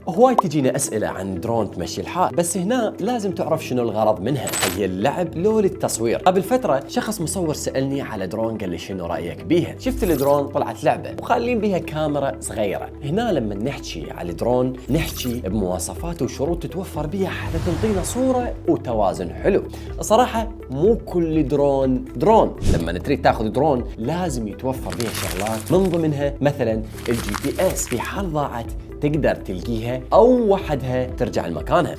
هواي تجينا أسئلة عن درون تمشي الحال، بس هنا لازم تعرف شنو الغرض منها، هل هي اللعب لو للتصوير. قبل فترة شخص مصور سألني على درون، قال لي شنو رأيك بيها؟ شفت الدرون طلعت لعبة وخالين بيها كاميرا صغيرة. هنا لما نحكي على الدرون نحكي بمواصفات وشروط تتوفر بيها حتى تنطينا صورة وتوازن حلو. الصراحة مو كل درون لما تريد تاخذ درون لازم يتوفر بيها شغلات، من ضمنها مثلا الجي بي اس، في حال ضاعت تقدر تلقيها أو وحدها ترجع لمكانها.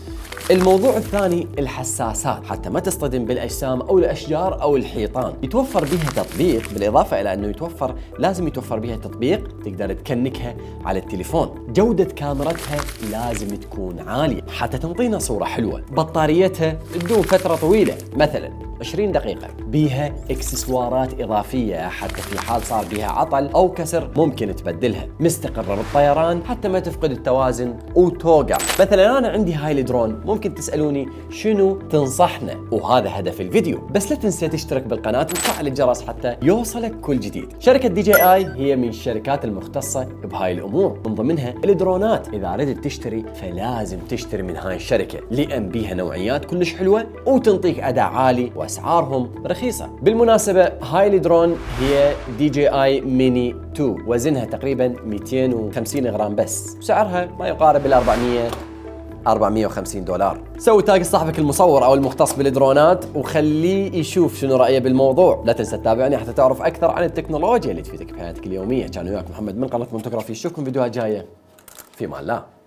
الموضوع الثاني الحساسات، حتى ما تصطدم بالأجسام أو الأشجار أو الحيطان. يتوفر بها تطبيق، بالإضافة إلى أنه لازم يتوفر بها تطبيق تقدر تكنكها على التليفون. جودة كاميرتها لازم تكون عالية حتى تنطينا صورة حلوة. بطاريتها تدوم فترة طويلة، مثلا 20 دقيقة. بيها اكسسوارات إضافية حتى في حال صار بيها عطل أو كسر ممكن تبدلها. مستقرة بالطيران حتى ما تفقد التوازن وتوقف. مثلا أنا عندي هاي الدرون، ممكن تسألوني شنو تنصحنا، وهذا هدف الفيديو. بس لا تنسى تشترك بالقناة وتفعل الجرس حتى يوصلك كل جديد. شركة DJI هي من الشركات المختصة بهاي الأمور، من ضمنها الدرونات. إذا ردت تشتري فلازم تشتري من هاي الشركة، لأن بيها نوعيات كلش حلوة وتنطيك أداء عالي وأسعارهم رخيصة. بالمناسبة هاي الدرون هي DJI Mini 2، وزنها تقريبا 250 غرام بس، وسعرها ما يقارب ال 450 دولار. سوي تاج صاحبك المصور او المختص بالدرونات وخليه يشوف شنو رأيه بالموضوع. لا تنسى تتابعني حتى تعرف اكثر عن التكنولوجيا اللي تفيدك بحياتك اليومية. كان وياك محمد من قناة مونتوغرافي. اشوفكم فيديوهات جاية. في امان الله.